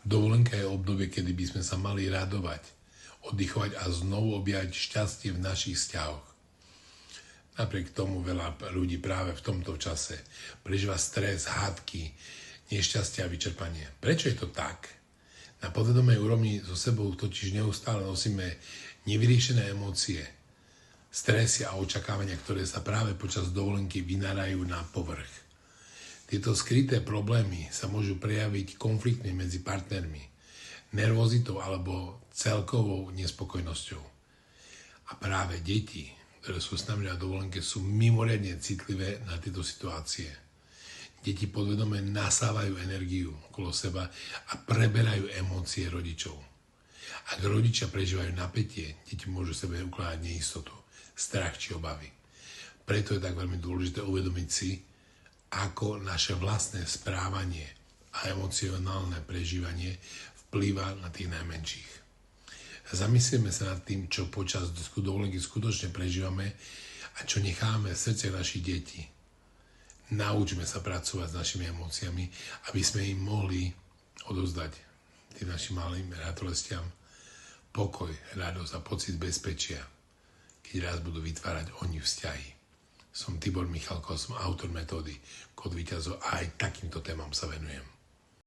Dovolenka je obdobie, kedy by sme sa mali radovať, oddychovať a znovu objať šťastie v našich vzťahoch. Napriek tomu veľa ľudí práve v tomto čase prežíva stres, hádky, nešťastie a vyčerpanie. Prečo je to tak? Na podvedomej úrovni so sebou totiž neustále nosíme nevyriešené emócie, stresy a očakávania, ktoré sa práve počas dovolenky vynárajú na povrch. Tieto skryté problémy sa môžu prejaviť konfliktmi medzi partnermi, nervozitou alebo celkovou nespokojnosťou. A práve deti, ktoré sú s nami na dovolenke, sú mimoriadne citlivé na tieto situácie. Deti podvedome nasávajú energiu okolo seba a preberajú emócie rodičov. Ak rodičia prežívajú napätie, deti môžu sebe ukladať neistotu, strach či obavy. Preto je tak veľmi dôležité uvedomiť si, ako naše vlastné správanie a emocionálne prežívanie vplýva na tých najmenších. Zamyslíme sa nad tým, čo počas dovolenky skutočne prežívame a čo necháme v srdci našich detí. Naučme sa pracovať s našimi emóciami, aby sme im mohli odovzdať tým našim malým ratolestiam pokoj, radosť a pocit bezpečia, keď raz budú vytvárať oni vzťahy. Som Tibor Michalko, som autor metódy Kód víťazov a aj takýmto témam sa venujem.